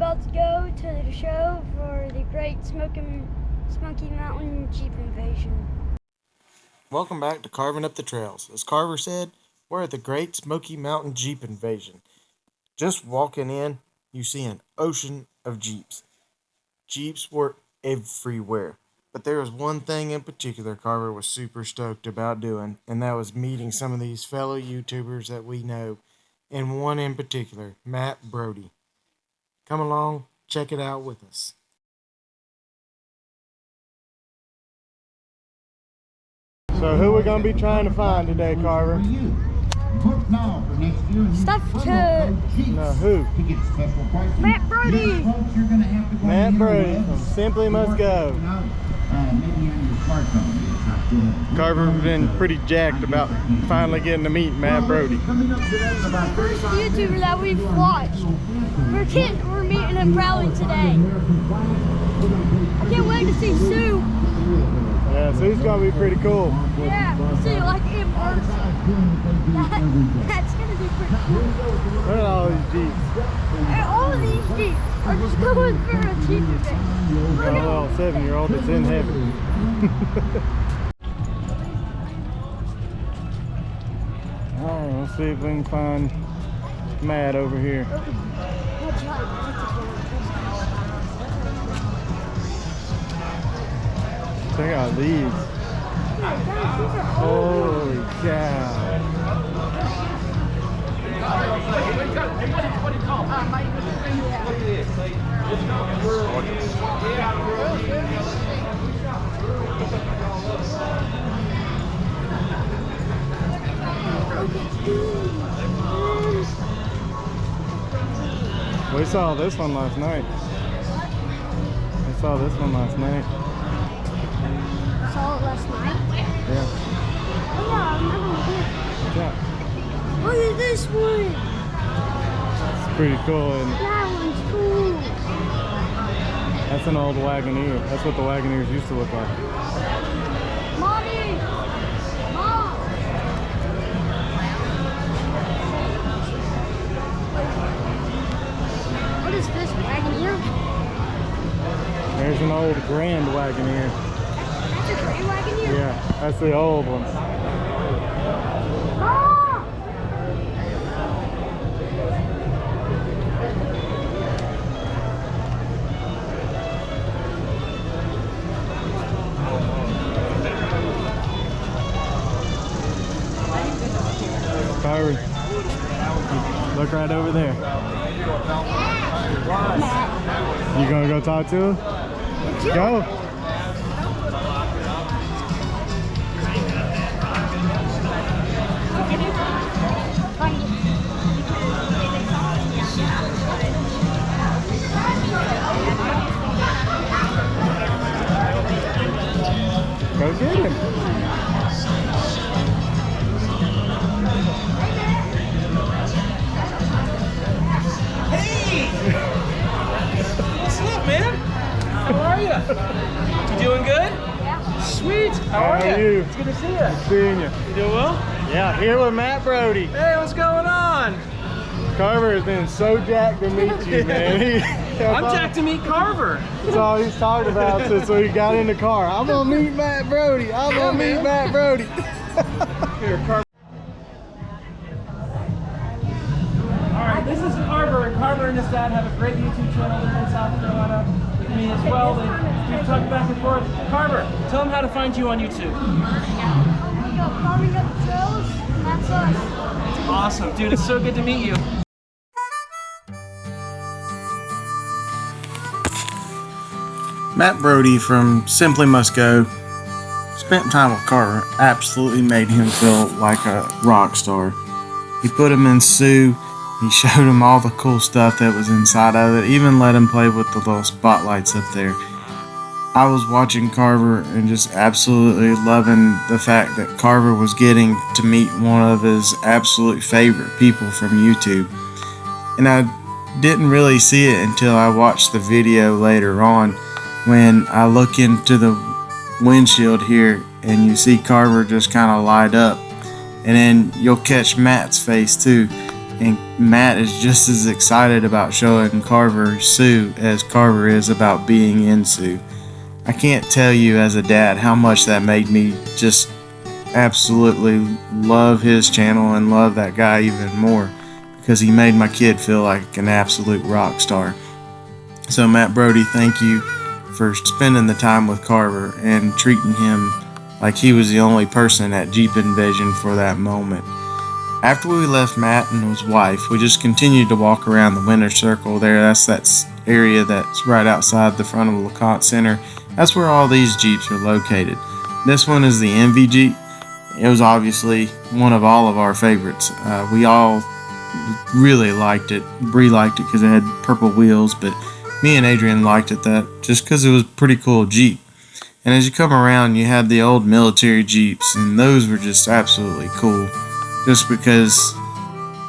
about to go to the show for the great Smoky Mountain Jeep Invasion. Welcome back to Carving Up the Trails. As Carver said, we're at the great Smoky Mountain Jeep Invasion. Just walking in, you see an ocean of Jeeps. Jeeps were everywhere. But there was one thing in particular Carver was super stoked about doing, and that was meeting some of these fellow YouTubers that we know, and one in particular, Matt Brodie. Come along, check it out with us. So who we gonna be trying to find today, Carver? Stuff to... No, who? Matt Brodie! Matt Brodie from Simply Must Go. Carver's been pretty jacked about finally getting to meet Matt Brodie. First YouTuber that we've watched. We're meeting him probably today. I can't wait to see Sue. Yeah, Sue's gonna be pretty cool. Yeah, we'll see like in person. That's gonna be pretty cool. Look at all these Jeeps. And all of these Jeeps are just going for a Jeep event. Got a little 7-year-old that's in heaven. Alright, let's see if we can find Matt over here. Check out these. Holy cow. We saw this one last night. Saw it last night? Yeah. Oh yeah, I remember this. Yeah. Look at this one. It's pretty cool. And That one's cool. that's an old Wagoneer. That's what the Wagoneers used to look like. Mommy! Mom! What is this, Wagoneer? There's an old Grand Wagoneer. That's a Grand Wagoneer? Yeah, that's the old one. Mom! Carver, look right over there. You gonna go talk to him? Go. Go get him. What's up, man? How are you? You doing good? Yeah. Sweet. How are you? It's good to see you. Good seeing you. You doing well? Yeah, here with Matt Brodie. Hey, what's going on? Carver has been so jacked to meet you, man. I'm jacked to meet Carver. That's all he's talked about since we got in the car. I'm gonna meet Matt Brodie. I'm gonna meet Matt Brodie. Here, Carver. Alright, this is Carver, and Carver and his dad have a great YouTube channel. They're in South Carolina with me as well. We've talked back and forth. Carver, tell them how to find you on YouTube. We go Carving Up the Trails, and that's us. Awesome, dude, it's so good to meet you. Matt Brodie from Simply Must Go spent time with Carver, absolutely made him feel like a rock star. He put him in Sue, he showed him all the cool stuff that was inside of it, even let him play with the little spotlights up there. I was watching Carver and just absolutely loving the fact that Carver was getting to meet one of his absolute favorite people from YouTube. And I didn't really see it until I watched the video later on, when I look into the windshield here and you see Carver just kind of light up, and then you'll catch Matt's face too, and Matt is just as excited about showing Carver Sue as Carver is about being in Sue. I can't tell you as a dad how much that made me just absolutely love his channel and love that guy even more, because he made my kid feel like an absolute rock star. So Matt Brodie, thank you for spending the time with Carver and treating him like he was the only person at Jeep Invasion for that moment. After we left Matt and his wife, we just continued to walk around the winter circle there. That's that area that's right outside the front of the LeConte Center. That's where all these Jeeps are located. This one is the Envy Jeep. It was obviously one of all of our favorites. We all really liked it. Bree liked it because it had purple wheels, but me and Adrian liked it just because it was a pretty cool Jeep. And as you come around, you had the old military Jeeps, and those were just absolutely cool. Just because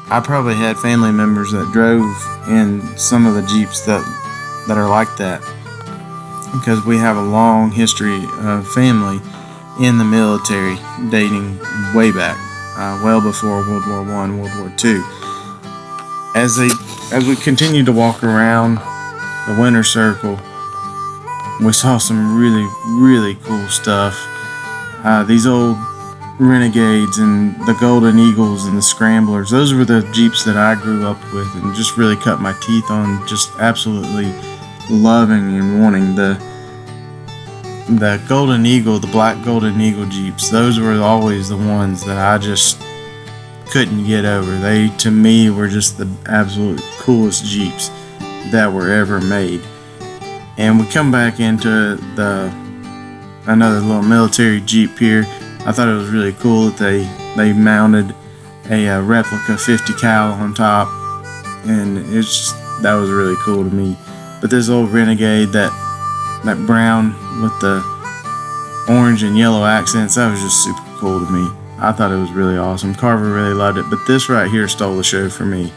I probably had family members that drove in some of the Jeeps that are like that, because we have a long history of family in the military dating way back, well before World War I, World War II. As we continued to walk around the winter circle, we saw some really, really cool stuff. These old Renegades and the Golden Eagles and the Scramblers, those were the Jeeps that I grew up with and just really cut my teeth on, just absolutely loving and wanting. The Golden Eagle, the black Golden Eagle Jeeps, those were always the ones that I just couldn't get over. They, to me, were just the absolute coolest Jeeps that were ever made. And we come back into another little military Jeep here. I thought it was really cool that they mounted a replica 50 cal on top, and that was really cool to me. But this old Renegade, that brown with the orange and yellow accents, that was just super cool to me. I thought it was really awesome. Carver really loved it, but this right here stole the show for me.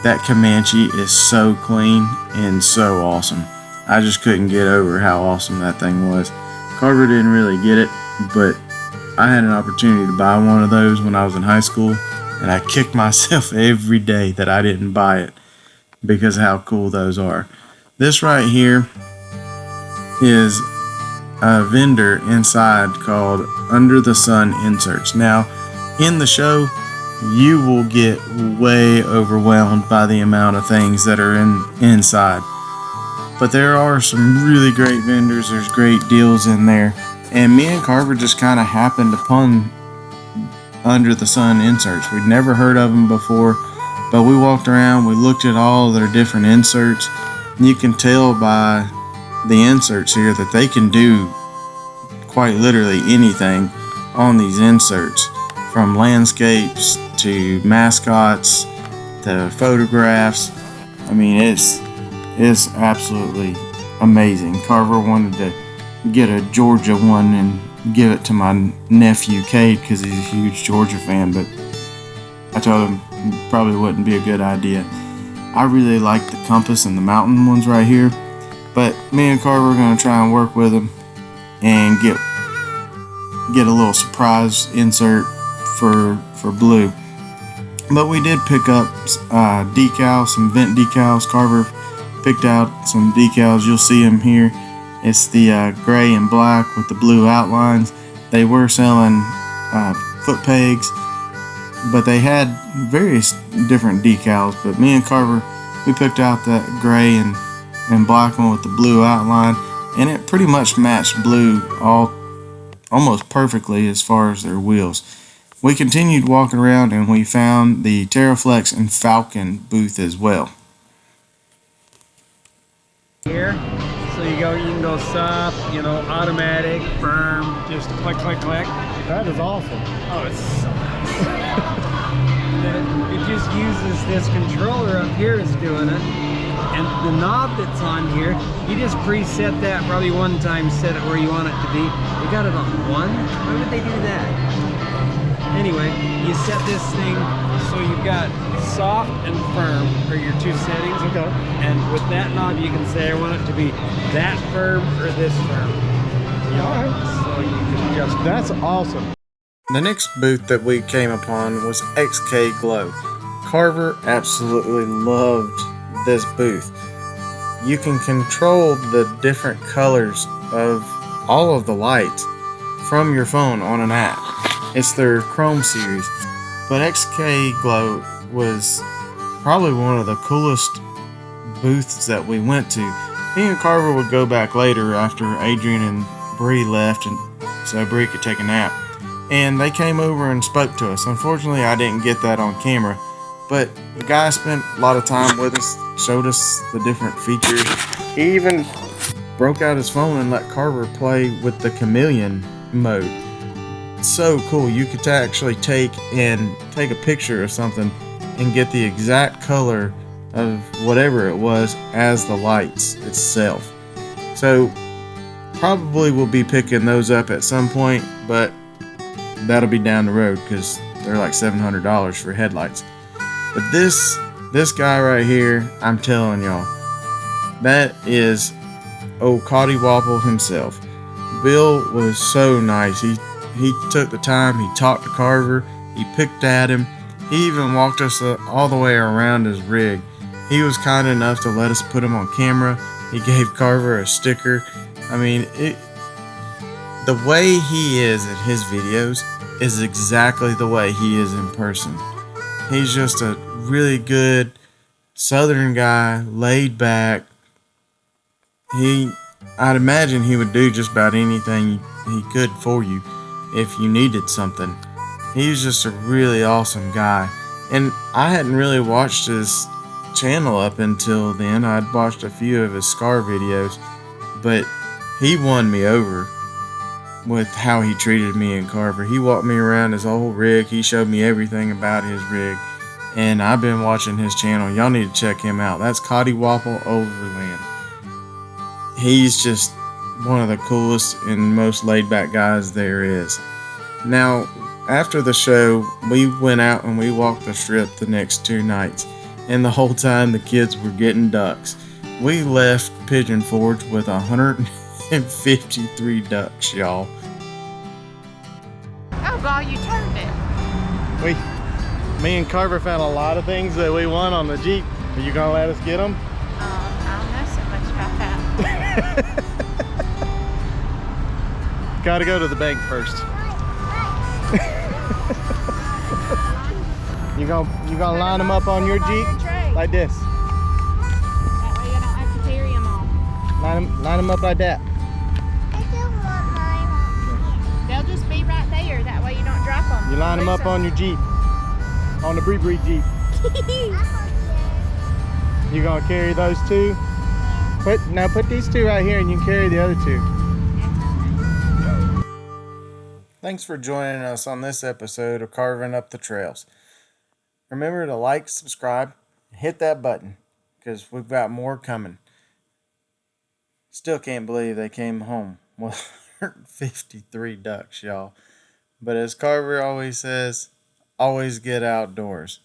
That Comanche is so clean and so awesome. I just couldn't get over how awesome that thing was. Carver didn't really get it, but I had an opportunity to buy one of those when I was in high school, and I kicked myself every day that I didn't buy it because of how cool those are. This right here is a vendor inside called Under the Sun Inserts. Now, in the show, you will get way overwhelmed by the amount of things that are inside. But there are some really great vendors. There's great deals in there. And me and Carver just kind of happened upon Under the Sun Inserts. We'd never heard of them before, but we walked around, we looked at all of their different inserts, and you can tell by the inserts here that they can do quite literally anything on these inserts, from landscapes to mascots to photographs. I mean, it's absolutely amazing. Carver wanted to get a Georgia one and give it to my nephew Cade because he's a huge Georgia fan, but I told him it probably wouldn't be a good idea. I really like the Compass and the Mountain ones right here, but me and Carver are going to try and work with them and get a little surprise insert for Blue. But we did pick up decals, some vent decals. Carver picked out some decals. You'll see them here. It's the gray and black with the blue outlines. They were selling foot pegs, but they had various different decals. But me and Carver, we picked out that gray and black one with the blue outline, and it pretty much matched Blue almost perfectly as far as their wheels. We continued walking around and we found the Teraflex and Falcon booth as well. Here, so you can go soft, automatic, firm, just click, click, click. That is awesome. Oh, it's so it just uses this controller up here is doing it, and the knob that's on here, you just preset that probably one time, set it where you want it to be. We got it on one. Why would they do that? Anyway, you set this thing so you've got soft and firm are your two settings. Okay. And with that knob, you can say I want it to be that firm or this firm. All right. So you can adjust. That's awesome. The next booth that we came upon was XK Glow. Carver absolutely loved this booth. You can control the different colors of all of the lights from your phone on an app. It's their Chrome series. But XK Glow was probably one of the coolest booths that we went to. Me and Carver would go back later after Adrian and Bree left, and so Bree could take a nap. And they came over and spoke to us. Unfortunately, I didn't get that on camera, but the guy spent a lot of time with us, showed us the different features. He even broke out his phone and let Carver play with the chameleon mode. So cool. You could actually take a picture of something and get the exact color of whatever it was as the lights itself. So probably we'll be picking those up at some point, but that'll be down the road because they're like $700 for headlights. But this guy right here, I'm telling y'all, that is Coddiewhomple himself. Bill was so nice. He took the time, he talked to Carver, he picked at him, he even walked us all the way around his rig. He was kind enough to let us put him on camera. He gave Carver a sticker. I mean, the way he is in his videos is exactly the way he is in person. He's just a really good Southern guy, laid back. I'd imagine he would do just about anything he could for you if you needed something. He's just a really awesome guy. And I hadn't really watched his channel up until then. I'd watched a few of his Scar videos, but he won me over with how he treated me and Carver. He walked me around his whole rig. He showed me everything about his rig, and I've been watching his channel. Y'all need to check him out. That's Coddiewhomple Overland. He's just one of the coolest and most laid-back guys there is. Now, after the show, we went out and we walked the strip the next 2 nights, and the whole time the kids were getting ducks. We left Pigeon Forge with 153 ducks, y'all. Oh, God, you turned it. Me and Carver found a lot of things that we want on the Jeep. Are you gonna let us get them? I don't know so much about that. Gotta go to the bank first. You gonna line them up on your Jeep like this? That way you don't have to carry them all. Line them up like that. They'll just be right there. That way you don't drop them. You line them up on your Jeep, on the Bree Jeep. You gonna carry those 2? Put these 2 right here, and you can carry the other 2. Thanks for joining us on this episode of Carving Up the Trails. Remember to like, subscribe, and hit that button, because we've got more coming. Still can't believe they came home with 153 ducks, y'all. But as Carver always says, always get outdoors.